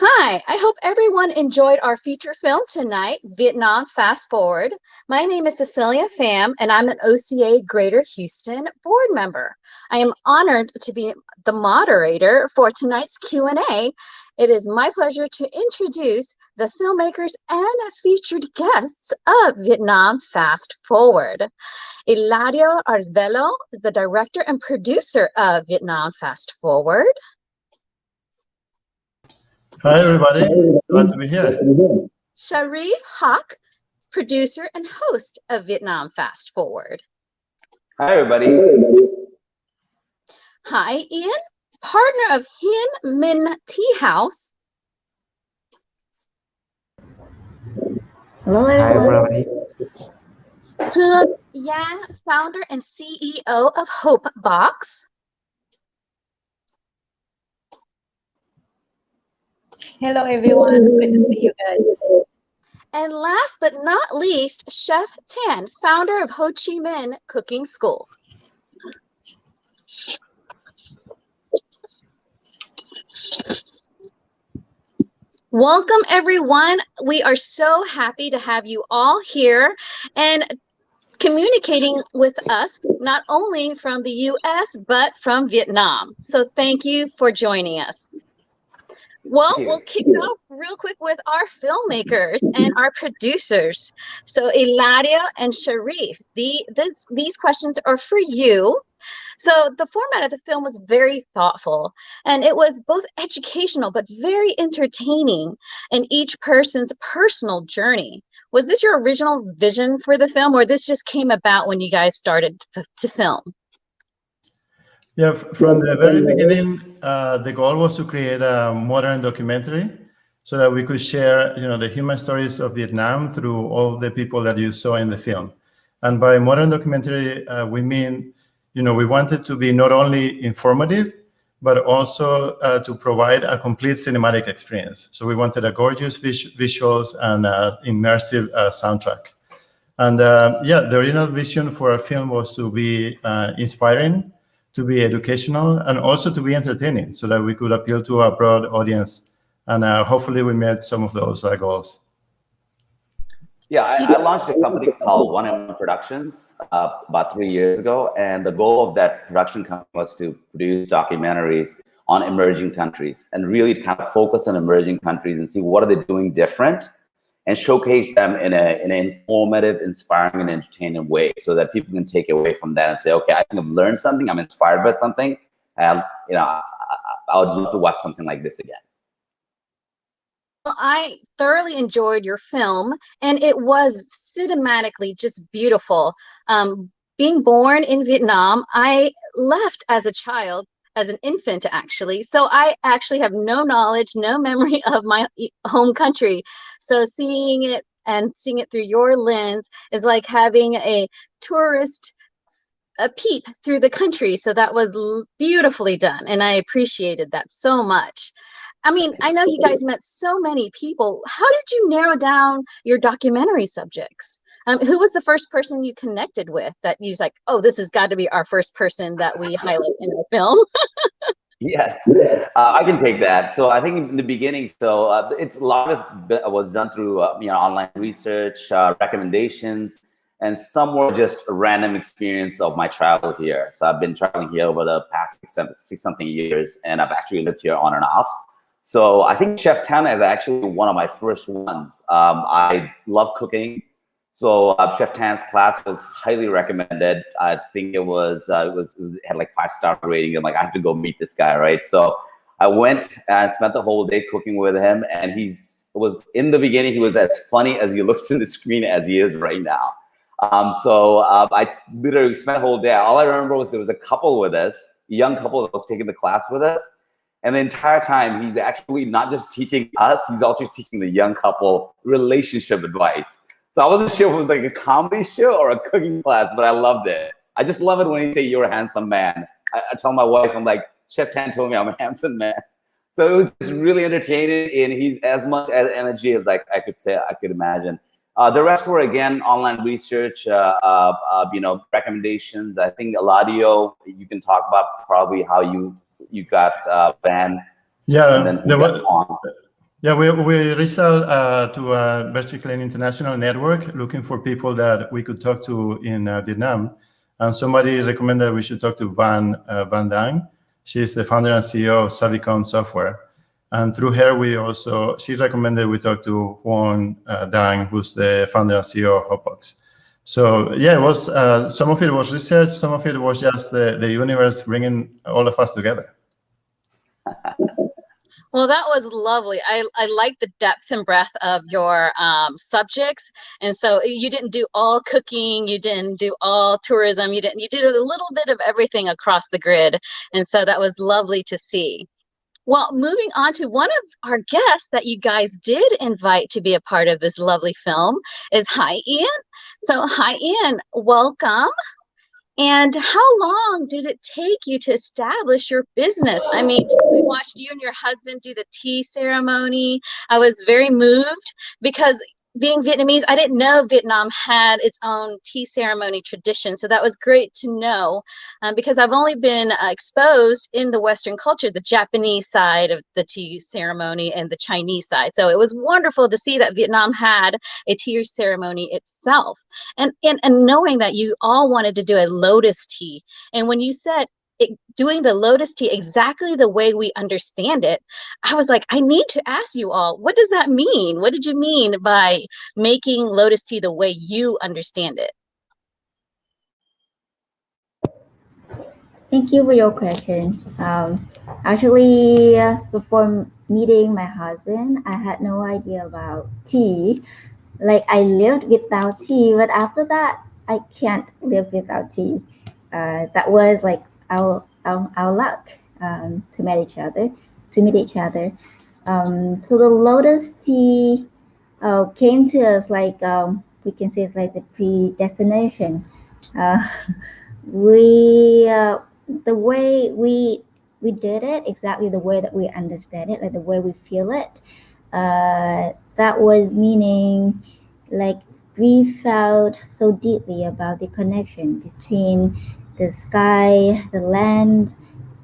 Hi, I hope everyone enjoyed our feature film tonight, Vietnam Fast Forward. My name is Cecilia Pham, and I'm an OCA Greater Houston board member. I am honored to be the moderator for tonight's Q&A. It is my pleasure to introduce the filmmakers and featured guests of Vietnam Fast Forward. Eladio Arvelo is the director and producer of Vietnam Fast Forward. Hi, everybody. Glad to be here. Shareef, producer and host of Vietnam Fast Forward. Hi, everybody. Hi, Hien, partner of Hien Minh Tea House. Hello, Hi, everybody. Yang, founder and CEO of HopeBox. Hello, everyone. Great to see you guys. And last but not least, Chef Tan, founder of Ho Chi Minh Cooking School. Welcome, everyone. We are so happy to have you all here and communicating with us, not only from the US, but from Vietnam. So thank you for joining us. Well, we'll kick it off real quick with our filmmakers and our producers. So Eladio and Shareef, these questions are for you. So the format of the film was very thoughtful, and it was both educational but very entertaining in each person's personal journey. Was this your original vision for the film, or this just came about when you guys started to film? Yeah, from the very beginning, the goal was to create a modern documentary so that we could share, the human stories of Vietnam through all the people that you saw in the film. And by modern documentary, we mean, we wanted to be not only informative, but also to provide a complete cinematic experience. So we wanted a gorgeous visuals and immersive soundtrack. And the original vision for our film was to be inspiring, to be educational, and also to be entertaining so that we could appeal to a broad audience. And hopefully we met some of those goals. Yeah, I launched a company called 1M Productions about 3 years ago. And the goal of that production company was to produce documentaries on emerging countries and really kind of focus on emerging countries and see what are they doing different and showcase them in an informative, inspiring, and entertaining way so that people can take away from that and say, okay, I think I've learned something, I'm inspired by something, and I would love to watch something like this again. Well, I thoroughly enjoyed your film, and it was cinematically just beautiful. Being born in Vietnam, I left as a child, as an infant actually, so I actually have no knowledge, no memory of my home country. So seeing it through your lens is like having a tourist peep through the country. So that was beautifully done, and I appreciated that so much. I mean, I know you guys met so many people. How did you narrow down your documentary subjects? Who was the first person you connected with that you was like, oh, this has got to be our first person that we highlight in the film? Yes, I can take that. So I think in the beginning, it's a lot of it was done through online research, recommendations, and some were just a random experience of my travel here. So I've been traveling here over the past six something years, and I've actually lived here on and off. So I think Chef Tan is actually one of my first ones. I love cooking. So Chef Tan's class was highly recommended. I think it had like 5-star rating. I'm like, I have to go meet this guy, right? So I went and spent the whole day cooking with him. And in the beginning, he was as funny as he looks in the screen as he is right now. I literally spent the whole day. All I remember was there was a couple with us, a young couple that was taking the class with us. And the entire time, he's actually not just teaching us, he's also teaching the young couple relationship advice. So I wasn't sure if it was like a comedy show or a cooking class, but I loved it. I just love it when you say you're a handsome man. I tell my wife, I'm like, Chef Tan told me I'm a handsome man. So it was just really entertaining, and he's as much energy as I could imagine. The rest were, again, online research, recommendations. I think Eladio, you can talk about probably how you got banned. Yeah, Yeah, we reached out to basically an international network looking for people that we could talk to in Vietnam. And somebody recommended we should talk to Van Dang. She's the founder and CEO of Savicon Software. And through her, she recommended we talk to Huong Dang, who's the founder and CEO of HopeBox. So yeah, it was some of it was research, some of it was just the universe bringing all of us together. Well, that was lovely. I like the depth and breadth of your subjects. And so you didn't do all cooking, you didn't do all tourism, you did a little bit of everything across the grid. And so that was lovely to see. Well, moving on to one of our guests that you guys did invite to be a part of this lovely film is Hien. So Hien, welcome. And how long did it take you to establish your business? I mean, we watched you and your husband do the tea ceremony. I was very moved because being Vietnamese, I didn't know Vietnam had its own tea ceremony tradition. So that was great to know because I've only been exposed in the Western culture, the Japanese side of the tea ceremony and the Chinese side. So it was wonderful to see that Vietnam had a tea ceremony itself. And knowing that you all wanted to do a lotus tea. And when you said doing the lotus tea exactly the way we understand it, I was like, I need to ask you all, what does that mean? What did you mean by making lotus tea the way you understand it? Thank you for your question. Actually, before meeting my husband, I had no idea about tea. Like I lived without tea, but after that, I can't live without tea. That was like our luck to meet each other. So the lotus tea came to us like we can say it's like the predestination. Uh, we the way we did it exactly the way that we understand it, like the way we feel it. That was meaning like we felt so deeply about the connection between the sky, the land,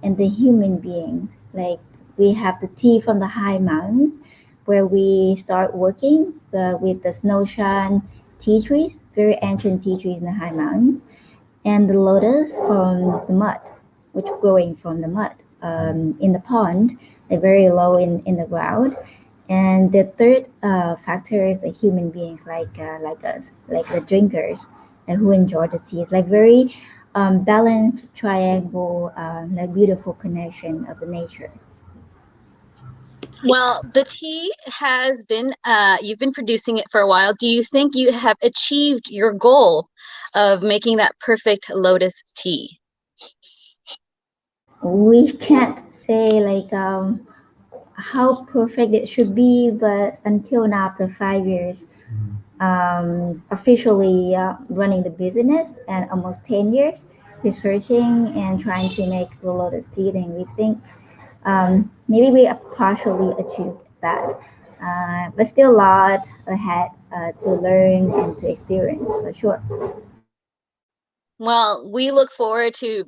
and the human beings. Like we have the tea from the high mountains where we start working with the snowshan tea trees, very ancient tea trees in the high mountains, and the lotus from the mud, which growing from the mud in the pond, they're very low in the ground. And the third factor is the human beings like us, like the drinkers, and who enjoy the tea. It's like very balanced triangle, like beautiful connection of the nature. Well, the tea has been, you've been producing it for a while. Do you think you have achieved your goal of making that perfect lotus tea? We can't say like how perfect it should be, but until now, after 5 years, officially running the business and almost 10 years researching and trying to make the lotus tea, then we think maybe we partially achieved that, but still a lot ahead to learn and to experience for sure. Well, we look forward to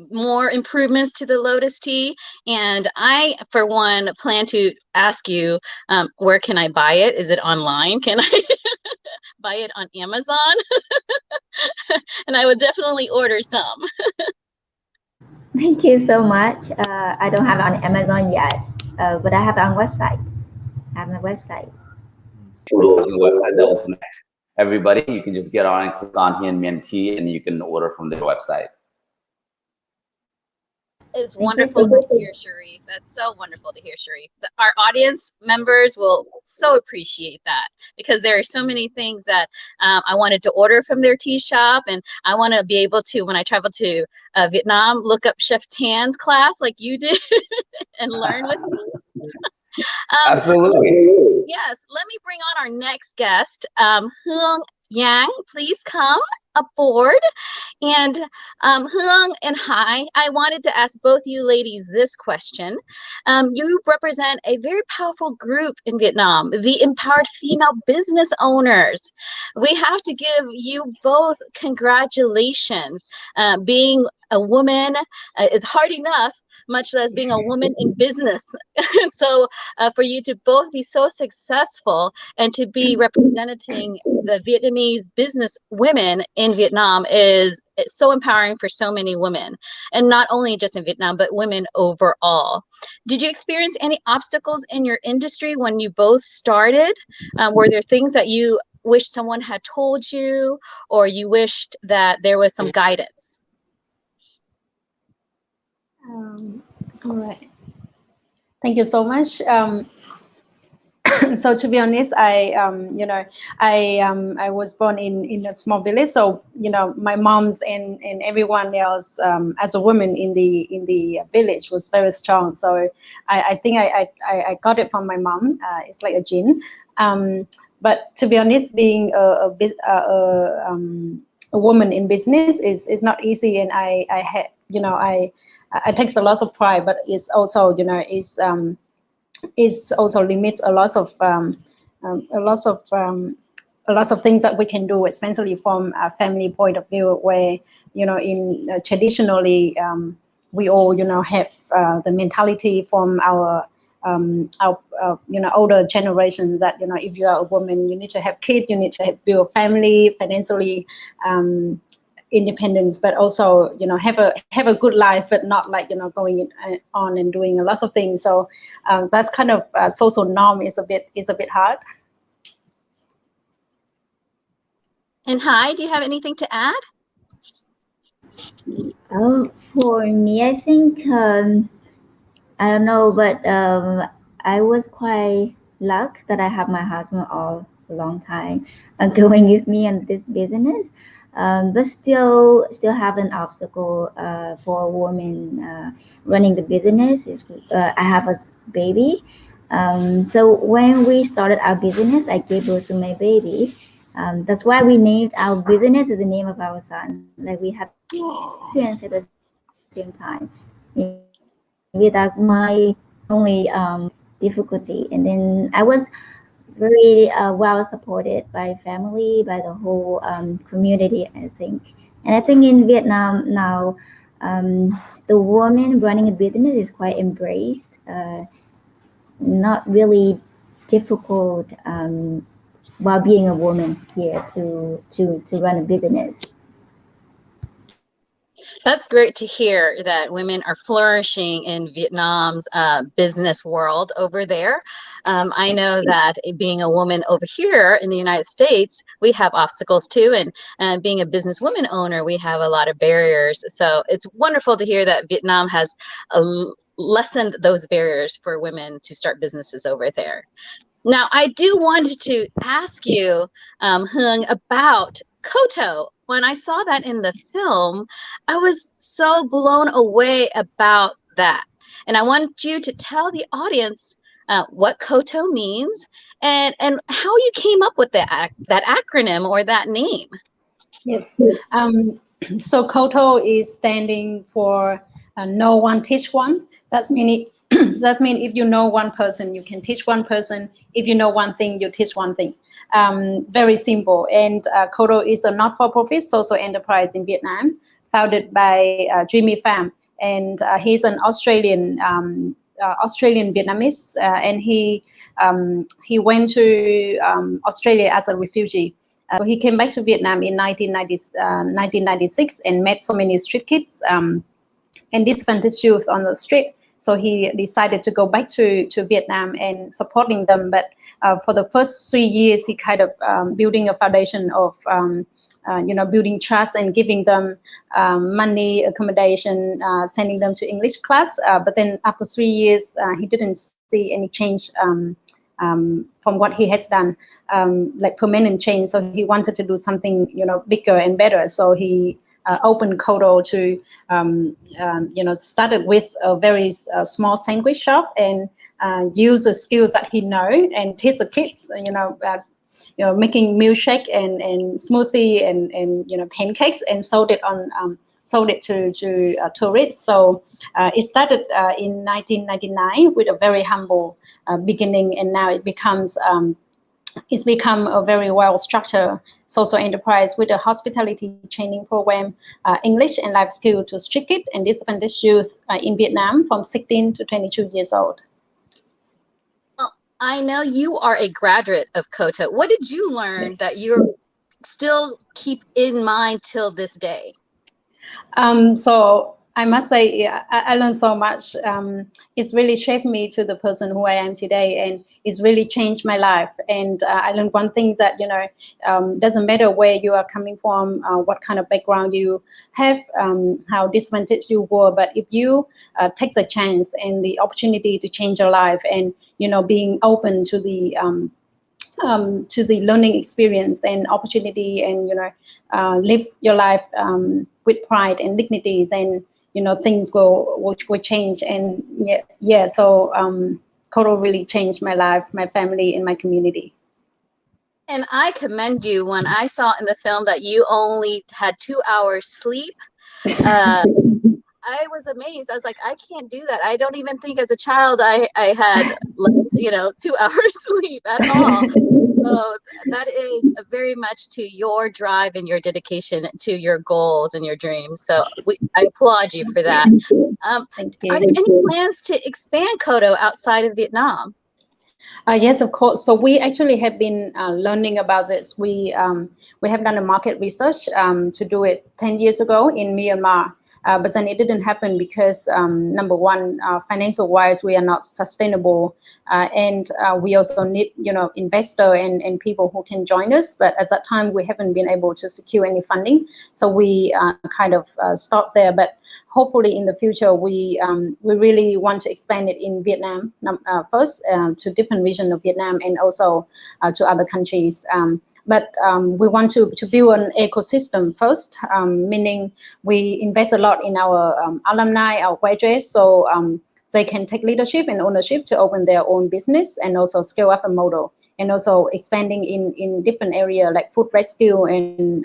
more improvements to the lotus tea, and I for one plan to ask you, where can I buy it? Is it online? Can I buy it on Amazon? And I would definitely order some. Thank you so much. I don't have it on Amazon yet, but I have it on website. I have my website. The website that will connect everybody. You can just get on and click on Hien Minh Tea, and you can order from their website. It's wonderful to hear, Shareef. That's so wonderful to hear, Shareef. Our audience members will so appreciate that because there are so many things that I wanted to order from their tea shop, and I want to be able to, when I travel to Vietnam, look up Chef Tan's class like you did and learn with me. Absolutely. Yes, let me bring on our next guest, Huong Yang. Please come. aboard. And Huong and Hai, I wanted to ask both you ladies this question. You represent a very powerful group in Vietnam, the empowered female business owners. We have to give you both congratulations. Being a woman is hard enough, much less being a woman in business. So for you to both be so successful and to be representing the Vietnamese business women in Vietnam is so empowering for so many women, and not only just in Vietnam, but women overall. Did you experience any obstacles in your industry when you both started? Were there things that you wish someone had told you, or you wished that there was some guidance? All right. Thank you so much. So to be honest, I was born in a small village. So my mom's and everyone else as a woman in the village was very strong. So I think I got it from my mom. It's like a gene. But to be honest, being a woman in business is not easy, and I had I takes a lot of pride, but it's also is also limits a lot of things that we can do, especially from a family point of view, where in traditionally we all have the mentality from our older generation that if you are a woman, you need to have kids, you need to build a family, financially independence, but also have a good life, but not like going on and doing a lot of things. So that's kind of social norm is a bit hard. And Hai, do you have anything to add? Oh, for me, I think I don't know, but I was quite lucky that I have my husband all a long time going with me on this business. But still have an obstacle for a woman running the business. Is I have a baby. So when we started our business, I gave birth to my baby. That's why we named our business as the name of our son. Like we have two answers at the same time. Maybe that's my only difficulty. And then I was very well supported by family, by the whole community, I think. And I think in Vietnam now, the woman running a business is quite embraced. Not really difficult while being a woman here to run a business. That's great to hear that women are flourishing in Vietnam's business world over there. I know that being a woman over here in the United States, we have obstacles too, and being a businesswoman owner, we have a lot of barriers. So it's wonderful to hear that Vietnam has lessened those barriers for women to start businesses over there. Now, I do want to ask you, Huong, about Koto. When I saw that in the film, I was so blown away about that. And I want you to tell the audience what Koto means and how you came up with that acronym or that name. Yes. So Koto is standing for know one, teach one. That's meaning if you know one person, you can teach one person. If you know one thing, you teach one thing. Very simple. And Koto is a not-for-profit social enterprise in Vietnam, founded by Jimmy Pham, and he's an Australian Vietnamese, and he went to Australia as a refugee. So he came back to Vietnam in 1996 and met so many street kids and disadvantaged youth on the street. So he decided to go back to Vietnam and supporting them. But for the first 3 years, he kind of building a foundation of, building trust and giving them money, accommodation, sending them to English class. But then after 3 years, he didn't see any change from what he has done, like permanent change. So he wanted to do something, bigger and better. So he opened Koto to, started with a very small sandwich shop and use the skills that he know and teach the kids, making milkshake and smoothie and pancakes, and sold it to tourists. So it started in 1999 with a very humble beginning, and now it's become a very well-structured social enterprise with a hospitality training program, English and life skill to street kids and disadvantaged youth in Vietnam from 16 to 22 years old. Well, I know you are a graduate of KOTA. What did you learn that you still keep in mind till this day? So I must say, yeah, I learned so much. It's really shaped me to the person who I am today, and it's really changed my life. And I learned one thing that, doesn't matter where you are coming from, what kind of background you have, how disadvantaged you were, but if you take the chance and the opportunity to change your life, and being open to the learning experience and opportunity, and live your life with pride and dignities, and things will change. And so KOTA really changed my life, my family, and my community. And I commend you. When I saw in the film that you only had 2 hours sleep, I was amazed. I was like, I can't do that. I don't even think as a child I had 2 hours sleep at all. So that is very much to your drive and your dedication to your goals and your dreams. So I applaud you for that. Thank you. Are there any plans to expand KOTA outside of Vietnam? Yes, of course. So we actually have been learning about this. We have done a market research to do it 10 years ago in Myanmar. But then it didn't happen because number one, financial wise, we are not sustainable, and we also need investor and people who can join us. But at that time, we haven't been able to secure any funding, so we kind of stopped there. But hopefully in the future, we really want to expand it in Vietnam first, to different regions of Vietnam, and also to other countries. But we want to build an ecosystem first, meaning we invest a lot in our alumni, our graduates, so they can take leadership and ownership to open their own business and also scale up a model, and also expanding in different areas like food rescue and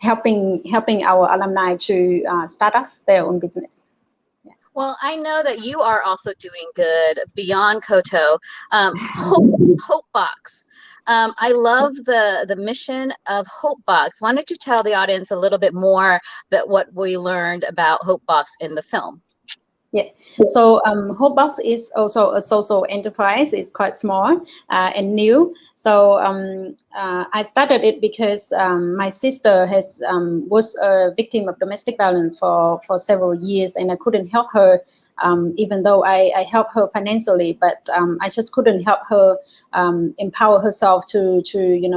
helping our alumni to start up their own business. Well, I know that you are also doing good beyond KOTA. HopeBox. I love the mission of HopeBox. Why don't you tell the audience a little bit more that what we learned about HopeBox in the film? Yeah, so HopeBox is also a social enterprise. It's quite small and new. So I started it because my sister was a victim of domestic violence for several years, and I couldn't help her, even though I helped her financially, but I just couldn't help her empower herself to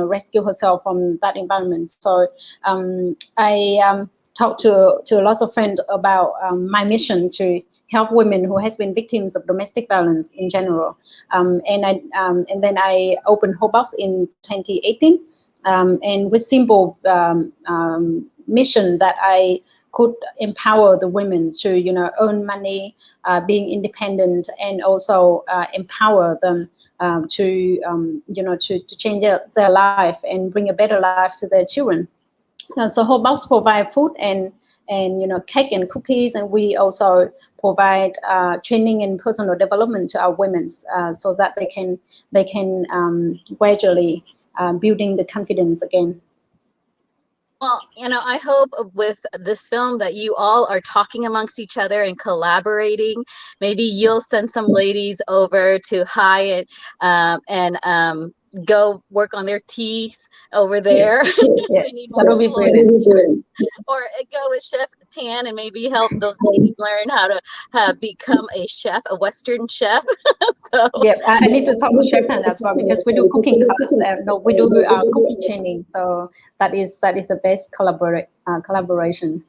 rescue herself from that environment. So I talked to lots of friends about my mission to help women who has been victims of domestic violence in general, and then I opened HopeBox in 2018, and with simple mission that I could empower the women to earn money, being independent, and also empower them to change their life and bring a better life to their children. So HopeBox provide food and cake and cookies, and we also provide training and personal development to our women, so that they can gradually building the confidence again. Well, I hope with this film that you all are talking amongst each other and collaborating. Maybe you'll send some ladies over to Hien and go work on their teas over there. Yes. Yeah, that'll be brilliant. Or go with Chef Tan and maybe help those ladies learn how to become a chef, a Western chef. So yeah, I need to talk to Chef Tan as well, because we do cooking class. No, we do cooking training. So that is the best collaboration.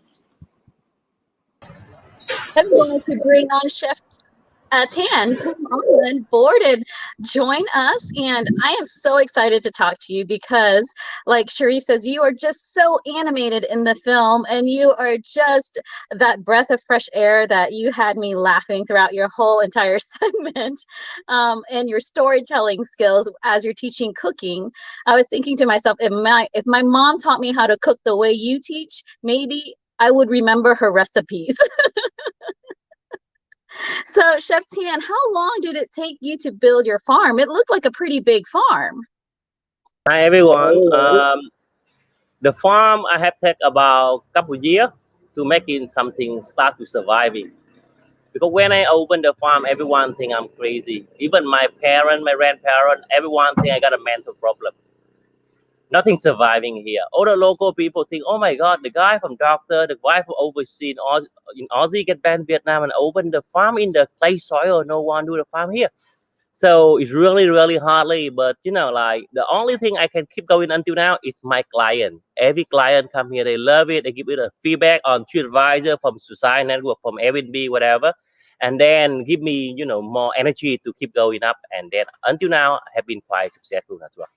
I'm going to bring on Chef Tan. on board and join us. And I am so excited to talk to you because, like Shareef says, you are just so animated in the film, and you are just that breath of fresh air that you had me laughing throughout your whole entire segment. And your storytelling skills as you're teaching cooking. I was thinking to myself, if my mom taught me how to cook the way you teach, maybe I would remember her recipes. So, Chef Tien, how long did it take you to build your farm? It looked like a pretty big farm. Hi everyone. The farm I have taken about a couple years to making something start to surviving. Because when I opened the farm, everyone think I'm crazy. Even my parent, my grandparent, everyone think I got a mental problem. Nothing surviving here. All the local people think, oh my God, the guy from doctor, the guy from overseas in Aussie get banned Vietnam and open the farm in the clay soil. No one do the farm here. So it's really, really hardly, but like the only thing I can keep going until now is my client. Every client come here, they love it. They give it a feedback on TripAdvisor, from Society Network, from Airbnb, whatever, and then give me, more energy to keep going up. And then until now, I have been quite successful as well.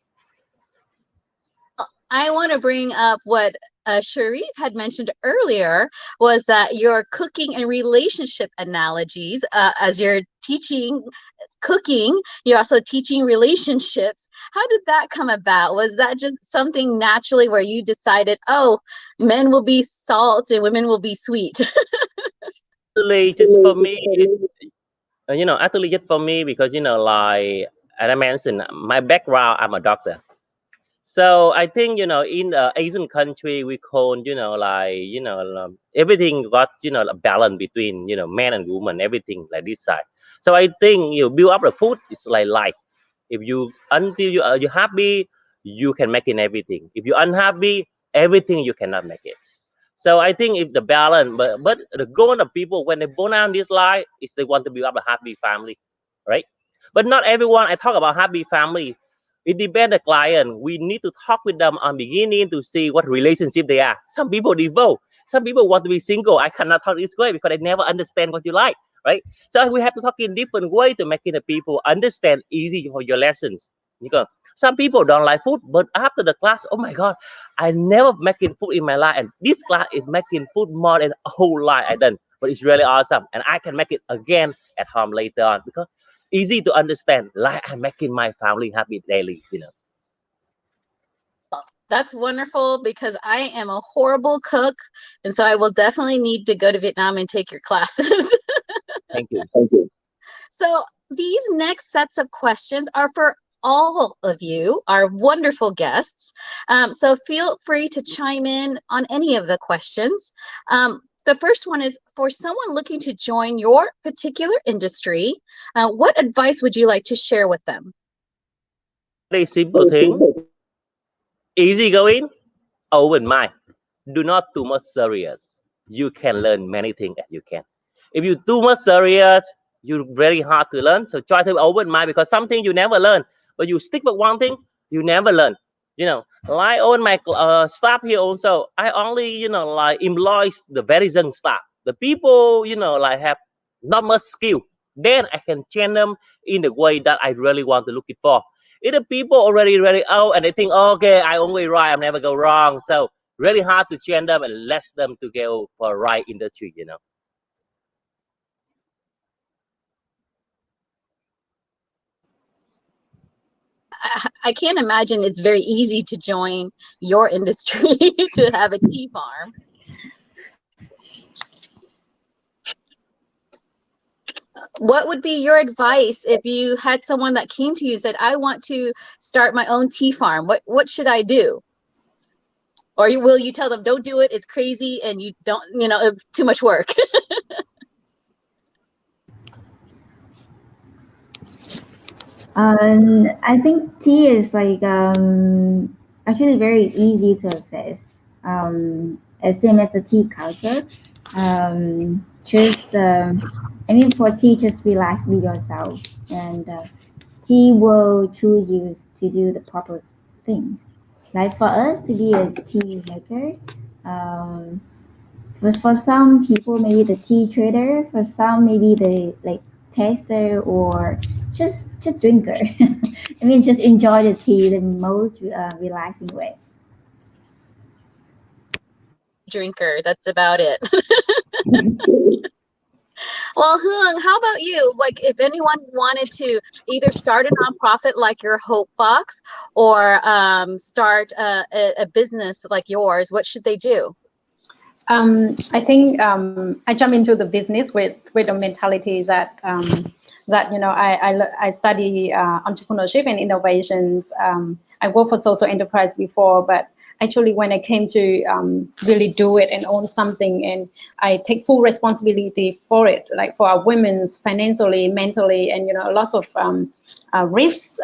I want to bring up what Shareef had mentioned earlier, was that your cooking and relationship analogies, as you're teaching cooking, you're also teaching relationships. How did that come about? Was that just something naturally where you decided, oh, men will be salt and women will be sweet? Actually, just for me, actually just for me, because, like, as I mentioned, my background, I'm a doctor. So I think, in the Asian country, we call, everything got, a balance between, man and woman, everything like this side. So I think you build up the food is like life. If you, until you're happy, you can make it everything. If you're unhappy, everything you cannot make it. So I think if the balance, but the goal of people when they born out in this life is they want to build up a happy family, right? But not everyone. I talk about happy family. It depends the client. We need to talk with them on beginning to see what relationship they are. Some people devote. Some people want to be single. I cannot talk this way because I never understand what you like, right? So we have to talk in different way to making the people understand easy for your lessons. Because some people don't like food, but after the class, oh my God, I never making food in my life, and this class is making food more than a whole life I done. But it's really awesome, and I can make it again at home later on because easy to understand. Like I'm making my family happy daily, That's wonderful, because I am a horrible cook, and so I will definitely need to go to Vietnam and take your classes. Thank you. Thank you. So these next sets of questions are for all of you, our wonderful guests. So feel free to chime in on any of the questions. The first one is, for someone looking to join your particular industry, what advice would you like to share with them? Very simple thing. Easy going, open mind. Do not too much serious. You can learn many things as you can. If you too much serious, you're very hard to learn. So try to open mind, because something you never learn. But you stick with one thing, you never learn. Like on my staff here also, I only, like employs the very young staff. The people, like have not much skill. Then I can train them in the way that I really want to look it for. If the people already old and they think, okay, I only right, I'm never go wrong. So really hard to train them and let them to go for right industry, I can't imagine it's very easy to join your industry to have a tea farm. What would be your advice if you had someone that came to you and said, I want to start my own tea farm? What should I do? Or will you tell them, don't do it, it's crazy, and you don't, too much work? I think tea is like actually very easy to access. As same as the tea culture. Just I mean, for tea, just relax, be yourself, and tea will choose you to do the proper things. Like for us to be a tea maker, for some people maybe the tea trader, for some maybe the like taster or just drinker. I mean, just enjoy the tea the most relaxing way. Drinker, that's about it. Well, Huong, how about you? Like, if anyone wanted to either start a nonprofit like your HopeBox or start a business like yours, what should they do? I think I jump into the business with the mentality that that I study entrepreneurship and innovations. I worked for social enterprise before, but actually when I came to really do it and own something, and I take full responsibility for it, like for our women's financially, mentally, and lots of risks.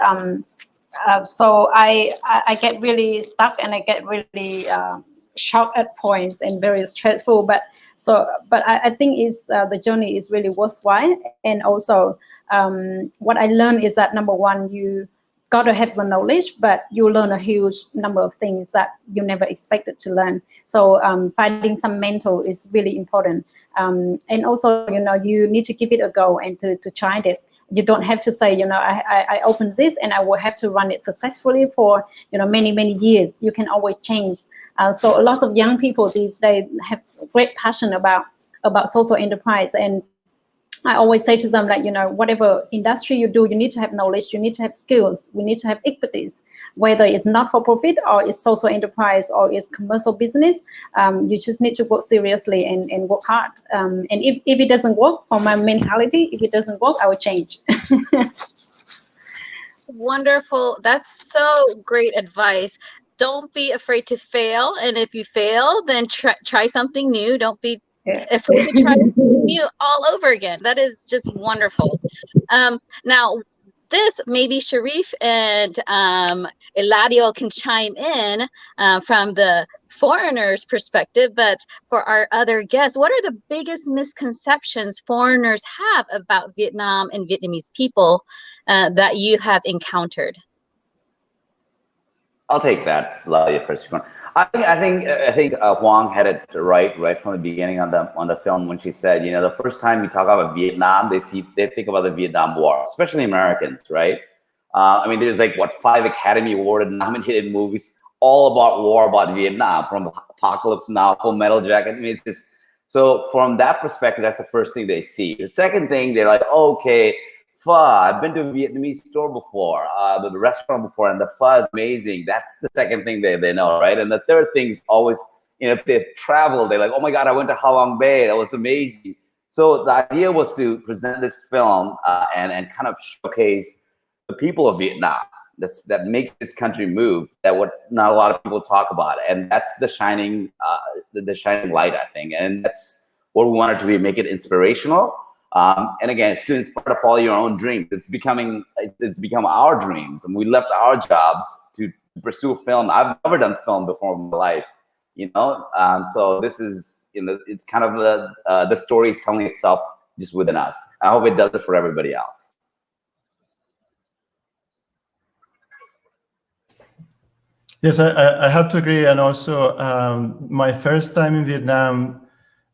So I get really stuck, and I get really shocked at points and very stressful. But I think is the journey is really worthwhile. And also what I learned is that number one, you got to have the knowledge, but you learn a huge number of things that you never expected to learn. So finding some mentor is really important. And also, you need to give it a go and to try it. You don't have to say, I open this and I will have to run it successfully for, many years. You can always change. So a lot of young people these days have great passion about social enterprise. And I always say to them, like, whatever industry you do, you need to have knowledge, you need to have skills, we need to have expertise, whether it's not for profit or it's social enterprise or it's commercial business. You just need to work seriously and work hard. And if it doesn't work, for my mentality, if it doesn't work, I will change. Wonderful. That's so great advice. Don't be afraid to fail. And if you fail, then try something new. Don't be afraid to try something new all over again. That is just wonderful. Now, this maybe Shareef and Eladio can chime in from the foreigner's perspective, but for our other guests, what are the biggest misconceptions foreigners have about Vietnam and Vietnamese people that you have encountered? I'll take that, Eladio, first. I think Huong had it right from the beginning on the film when she said, the first time you talk about Vietnam, they think about the Vietnam War, especially Americans, right? I mean, there's like 5 Academy Award nominated movies all about war, about Vietnam, from Apocalypse Now, Full Metal Jacket. I mean, it's just, so from that perspective, that's the first thing they see. The second thing, they're like, okay, pho, I've been to a Vietnamese store before, the restaurant before, and the pho is amazing. That's the second thing they know, right? And the third thing is always, if they've traveled, they're like, oh my God, I went to Ha Long Bay. That was amazing. So the idea was to present this film and kind of showcase the people of Vietnam that makes this country move, that what not a lot of people talk about. And that's the shining light, I think. And that's what we wanted to be, make it inspirational. And again, students, part of follow your own dreams. It's become our dreams, and we left our jobs to pursue film. I've never done film before in my life, so this is, it's kind of the story is telling itself just within us. I hope it does it for everybody else. Yes, I have to agree. And also, my first time in Vietnam,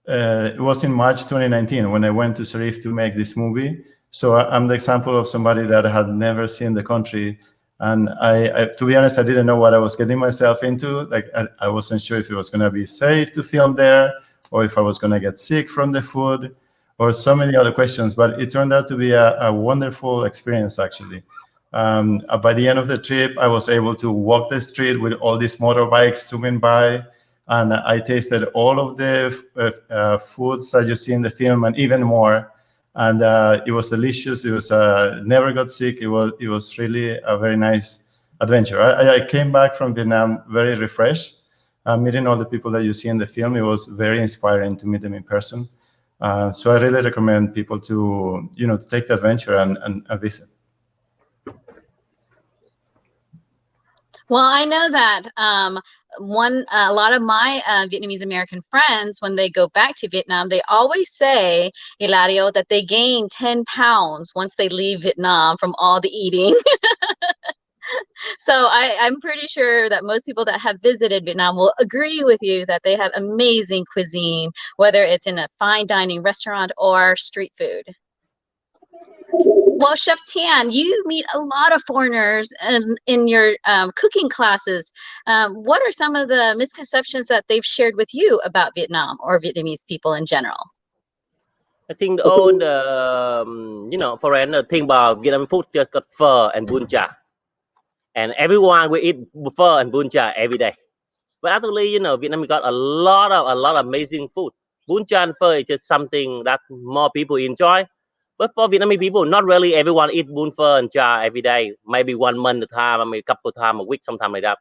it was in March 2019 when I went to Shareef to make this movie. So I'm the example of somebody that had never seen the country. And I to be honest, I didn't know what I was getting myself into. Like, I wasn't sure if it was going to be safe to film there, or if I was going to get sick from the food, or so many other questions. But it turned out to be a wonderful experience, actually. By the end of the trip, I was able to walk the street with all these motorbikes zooming by. And I tasted all of the foods that you see in the film and even more. And it was delicious. It was never got sick. It was really a very nice adventure. I came back from Vietnam very refreshed. Meeting all the people that you see in the film, it was very inspiring to meet them in person. So I really recommend people to take the adventure and visit. Well, I know that a lot of my Vietnamese American friends, when they go back to Vietnam, they always say, Eladio, that they gain 10 pounds once they leave Vietnam from all the eating. So I'm pretty sure that most people that have visited Vietnam will agree with you that they have amazing cuisine, whether it's in a fine dining restaurant or street food. Well, Chef Tan, you meet a lot of foreigners in your cooking classes. What are some of the misconceptions that they've shared with you about Vietnam or Vietnamese people in general? I think all the foreigner think about Vietnam food just got pho and bún chả, and everyone will eat pho and bún chả every day. But actually, Vietnam got a lot of amazing food. Bún chả and pho is just something that more people enjoy. But for Vietnamese people, not really everyone eat bún pho and chả every day. Maybe 1 month at a time, maybe a couple of times a week, sometimes like that.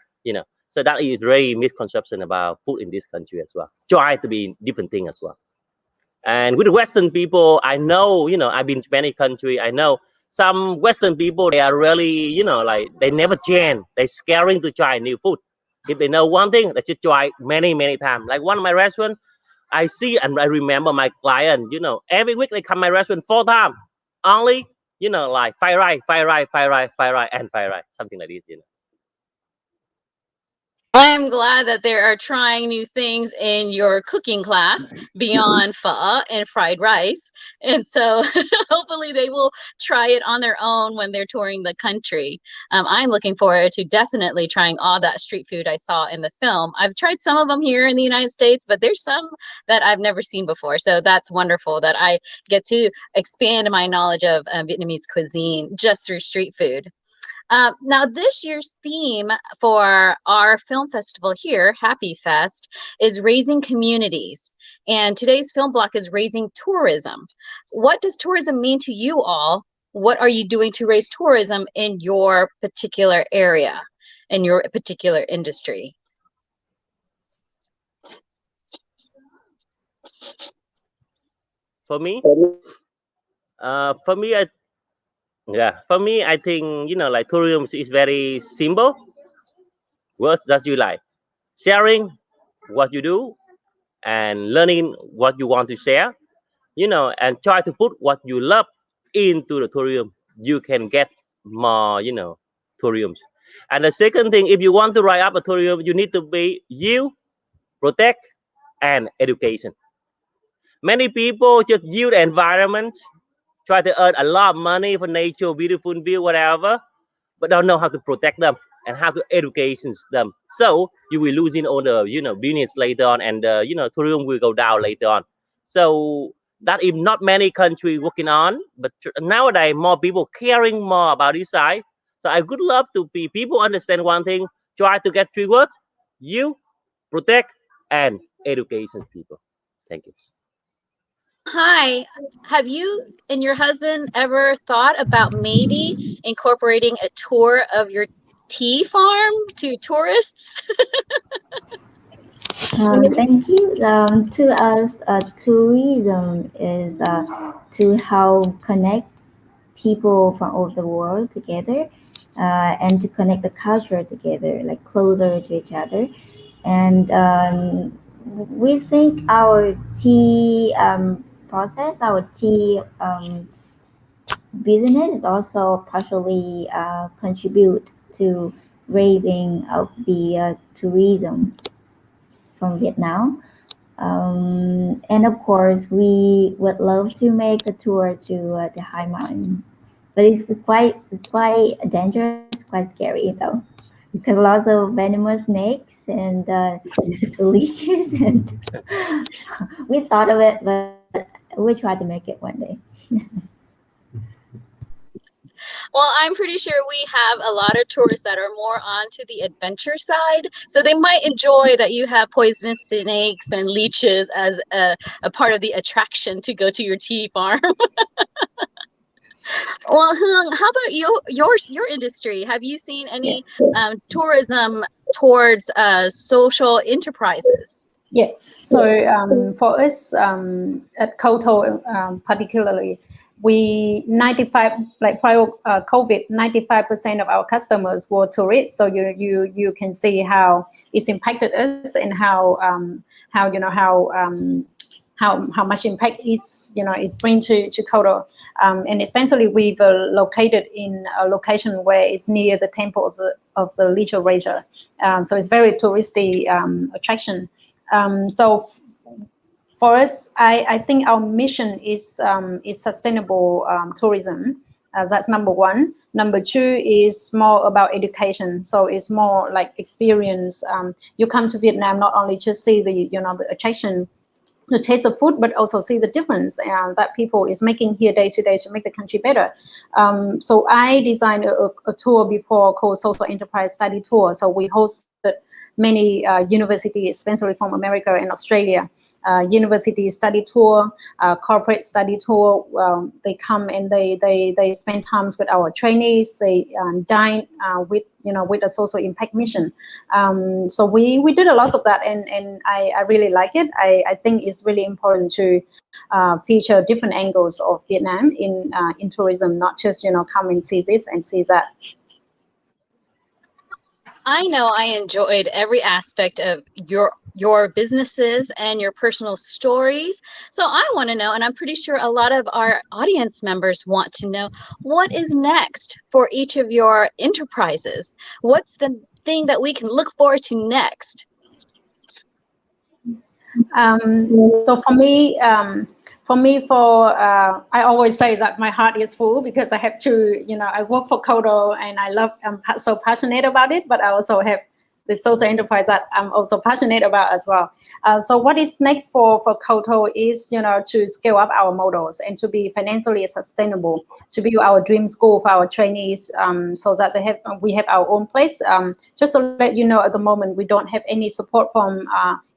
So that is really misconception about food in this country as well. Try to be different thing as well. And with Western people, I know, I've been to many countries. I know some Western people, they are really, like they never change. They're scaring to try new food. If they know one thing, they should try many times. Like one of my restaurants, I see and I remember my client, every week they come to my restaurant 4 times. Only, like fried rice, and fried rice, something like this. I'm glad that they are trying new things in your cooking class beyond pho and fried rice. And so hopefully they will try it on their own when they're touring the country. I'm looking forward to definitely trying all that street food I saw in the film. I've tried some of them here in the United States, but there's some that I've never seen before. So that's wonderful that I get to expand my knowledge of Vietnamese cuisine just through street food. Now, this year's theme for our film festival here, Happy Fest, is raising communities. And today's film block is raising tourism. What does tourism mean to you all? What are you doing to raise tourism in your particular area, in your particular industry? For me, I think, like tourism is very simple. Words that you like, sharing what you do, and learning what you want to share, and try to put what you love into the tourism. You can get more, tourism. And the second thing, if you want to write up a tourism, you need to be you, protect, and education. Many people just use the environment, try to earn a lot of money for nature, beautiful view, whatever, but don't know how to protect them and how to educate them. So you will losing all the business later on, and tourism will go down later on. So that is not many countries working on, but nowadays more people caring more about this side. So I would love to be people understand one thing. Try to get 3 words: you, protect, and education people. Thank you. Hi, have you and your husband ever thought about maybe incorporating a tour of your tea farm to tourists? Thank you. To us, tourism is to help connect people from all the world together, and to connect the culture together, like closer to each other. And we think our tea process, our tea business is also partially contribute to raising of the tourism from Vietnam. And of course, we would love to make the tour to the high mountain, but it's quite dangerous, quite scary though, because lots of venomous snakes and leashes, and we thought of it, but we try to make it one day. Well, I'm pretty sure we have a lot of tourists that are more onto the adventure side, so they might enjoy that you have poisonous snakes and leeches as a part of the attraction to go to your tea farm. Well, Huong, how about your industry? Have you seen any tourism towards social enterprises? Yeah. So for us at Koto, particularly, we 95 like prior COVID, 95% of our customers were tourists. So you can see how it's impacted us, and how much impact is bring to Koto, and especially we've located in a location where it's near the temple of the Little Raja, so it's very touristy attraction. So for us, I think our mission is sustainable tourism. That's number one. Number two is more about education. So it's more like experience. You come to Vietnam not only just see the the attraction, the taste of food, but also see the difference that people is making here day to day to make the country better. So I designed a tour before called Social Enterprise Study Tour. So we hosted many universities, especially from America and Australia. University study tour, corporate study tour. They come and they spend times with our trainees. They dine with with a social impact mission. So we did a lot of that, and I really like it. I think it's really important to feature different angles of Vietnam in tourism, not just come and see this and see that. I know I enjoyed every aspect of your businesses and your personal stories. So I want to know, and I'm pretty sure a lot of our audience members want to know, what is next for each of your enterprises? What's the thing that we can look forward to next? So for me, I always say that my heart is full because I have to, I work for Kodo and I love, I'm so passionate about it, but I also have the social enterprise that I'm also passionate about as well. So what is next for Kodo is, to scale up our models and to be financially sustainable, to build our dream school for our trainees, so that we have our own place. Just to let you know, at the moment, we don't have any support from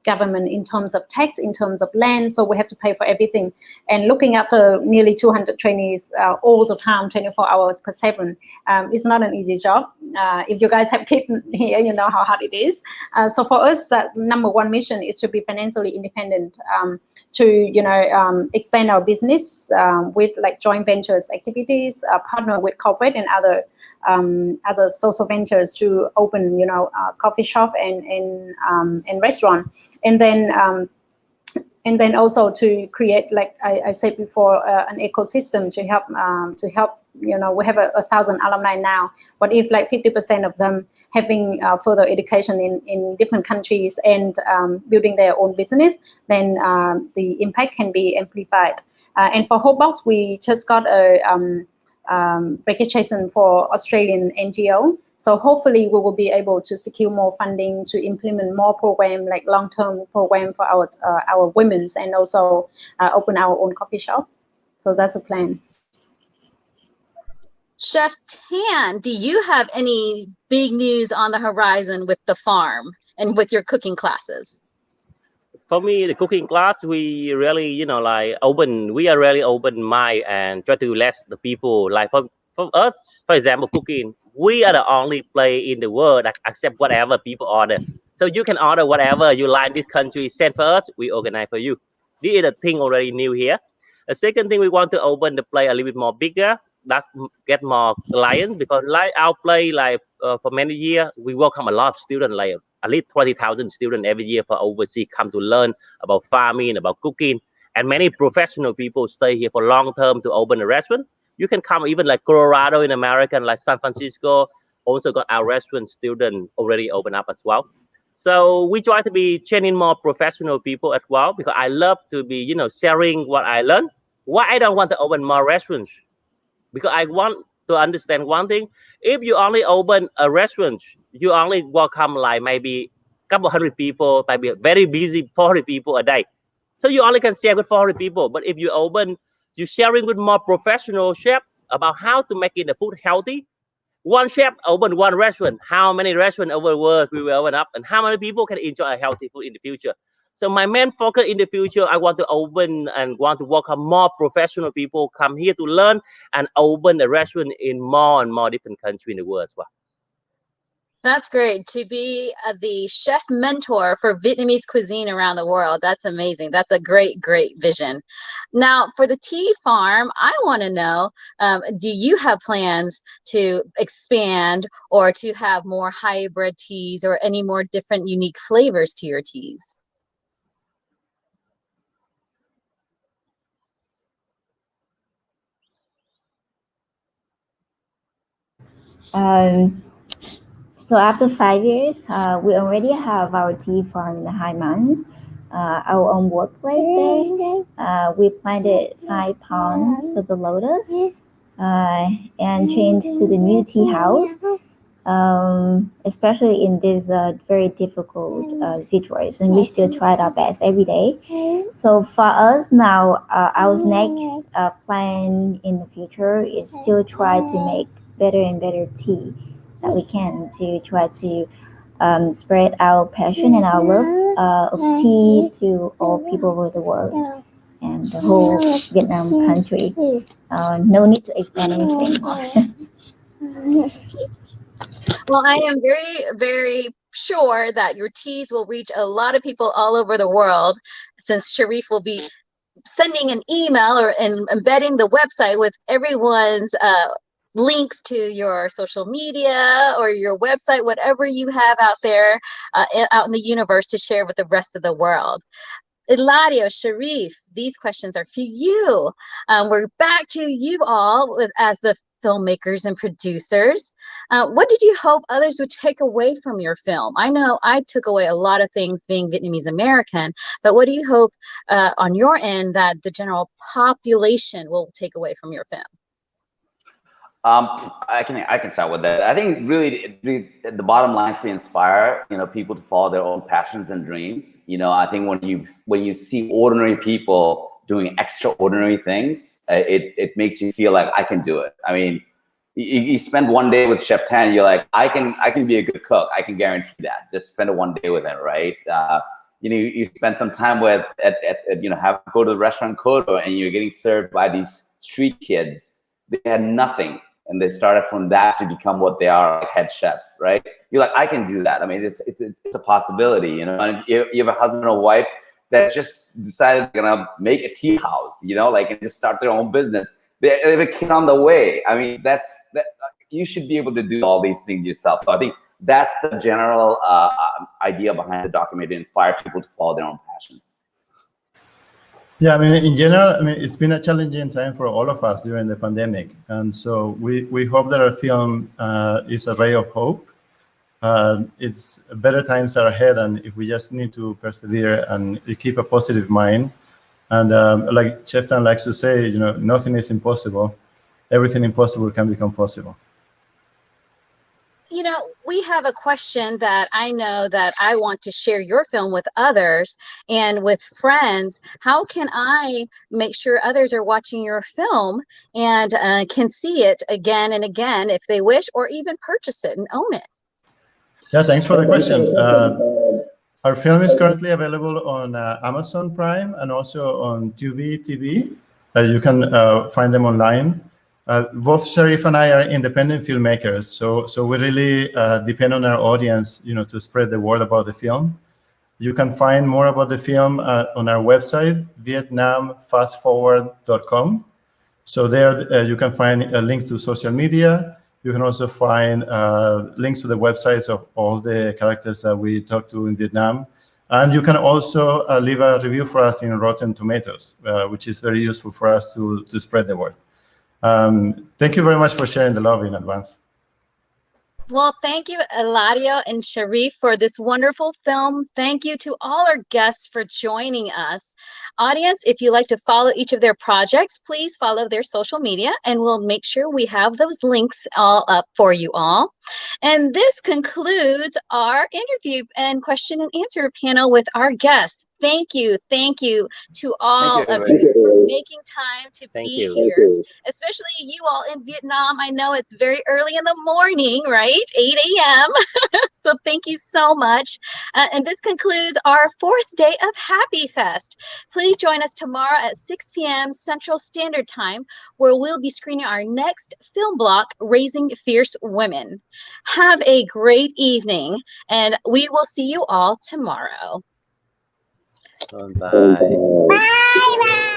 government in terms of tax, in terms of land, so we have to pay for everything. And looking after nearly 200 trainees all the time, 24 hours per 7, it's not an easy job. If you guys have kids here, you know how hard it is. So for us, number one mission is to be financially independent, to expand our business with like joint ventures activities, partner with corporate and other social ventures to open coffee shop and restaurant. And then also to create, like I said before, an ecosystem to help. We have 1,000 alumni now. What if like 50% of them having further education in different countries and building their own business? Then the impact can be amplified. And for HopeBox, we just got a registration for Australian NGO. So hopefully we will be able to secure more funding to implement more program, like long-term program for our women's, and also open our own coffee shop. So that's the plan. Chef Tan, do you have any big news on the horizon with the farm and with your cooking classes? For me, the cooking class, we really, we are really open mind and try to let the people, like for us, for example, cooking, we are the only place in the world that accept whatever people order. So you can order whatever you like in this country, send for us, we organize for you. This is the thing already new here. The second thing, we want to open the play a little bit more bigger, that get more clients, because like our play, for many years, we welcome a lot of students, like at least 20,000 students every year for overseas come to learn about farming, about cooking, and many professional people stay here for long term to open a restaurant. You can come even like Colorado in America, and like San Francisco, also got our restaurant student already open up as well. So we try to be training more professional people as well, because I love to be, sharing what I learned. Why I don't want to open more restaurants? Because I want to understand one thing. If you only open a restaurant, you only welcome like maybe a couple hundred people, maybe very busy 400 people a day. So you only can share with 400 people. But if you open, you sharing with more professional chef about how to make the food healthy. One chef open one restaurant. How many restaurants over the world we will open up, and how many people can enjoy a healthy food in the future? So my main focus in the future, I want to open and want to welcome more professional people come here to learn and open a restaurant in more and more different countries in the world as well. That's great, to be the chef mentor for Vietnamese cuisine around the world. That's amazing. That's a great, great vision. Now, for the tea farm, I want to know, do you have plans to expand or to have more hybrid teas or any more different unique flavors to your teas? So after 5 years, we already have our tea farm in the High Mountains. our own workplace there. We planted 5 ponds of the lotus and changed to the new tea house, especially in this very difficult situation. We still tried our best every day. So for us now, our next plan in the future is still try to make better and better tea that we can, to try to spread our passion and our love of tea to all people over the world and the whole Vietnam country. No need to explain anything more. Well, I am very, very sure that your teas will reach a lot of people all over the world, since Shareef will be sending an email or embedding the website with everyone's links to your social media or your website, whatever you have out there, out in the universe, to share with the rest of the world. Eladio, Shareef, these questions are for you. We're back to you all as the filmmakers and producers. What did you hope others would take away from your film? I know I took away a lot of things being Vietnamese American, but what do you hope on your end that the general population will take away from your film? I can start with that. I think really the bottom line is to inspire, people to follow their own passions and dreams. I think when you see ordinary people doing extraordinary things, it makes you feel like I can do it. I mean, you spend one day with Chef Tan, you're like, I can be a good cook. I can guarantee that. Just spend one day with him, right? You spend some time with go to the restaurant Kodo, and you're getting served by these street kids. They had nothing, and they started from that to become what they are, like head chefs, right? You're like, I can do that. I mean, it's a possibility, And you have a husband or wife that just decided they're gonna make a tea house, and just start their own business. They have a kid on the way. I mean, that you should be able to do all these things yourself. So I think that's the general idea behind the documentary: inspire people to follow their own passions. Yeah, I mean, in general, it's been a challenging time for all of us during the pandemic. And so we hope that our film is a ray of hope. It's better times are ahead, and if we just need to persevere and keep a positive mind. And like Chef Tan likes to say, nothing is impossible. Everything impossible can become possible. We have a question that I know that I want to share your film with others and with friends. How can I make sure others are watching your film and can see it again and again if they wish, or even purchase it and own it? Yeah, thanks for the question. Our film is currently available on Amazon Prime and also on Tubi TV. You can find them online. Both Shareef and I are independent filmmakers, so we really depend on our audience, to spread the word about the film. You can find more about the film on our website, vietnamfastforward.com. So there you can find a link to social media. You can also find links to the websites of all the characters that we talked to in Vietnam. And you can also leave a review for us in Rotten Tomatoes, which is very useful for us to spread the word. Thank you very much for sharing the love in advance. Well, thank you, Eladio and Shareef, for this wonderful film. Thank you to all our guests for joining us. Audience, if you'd like to follow each of their projects, please follow their social media, and we'll make sure we have those links all up for you all. And this concludes our interview and question and answer panel with our guests. Thank you to all of you for making time to be here, especially you all in Vietnam. I know it's very early in the morning, right? 8 a.m. So thank you so much. And this concludes our 4th day of Happy Fest. Please join us tomorrow at 6 p.m. Central Standard Time, where we'll be screening our next film block, Raising Fierce Women. Have a great evening, and we will see you all tomorrow. Bye. Bye bye.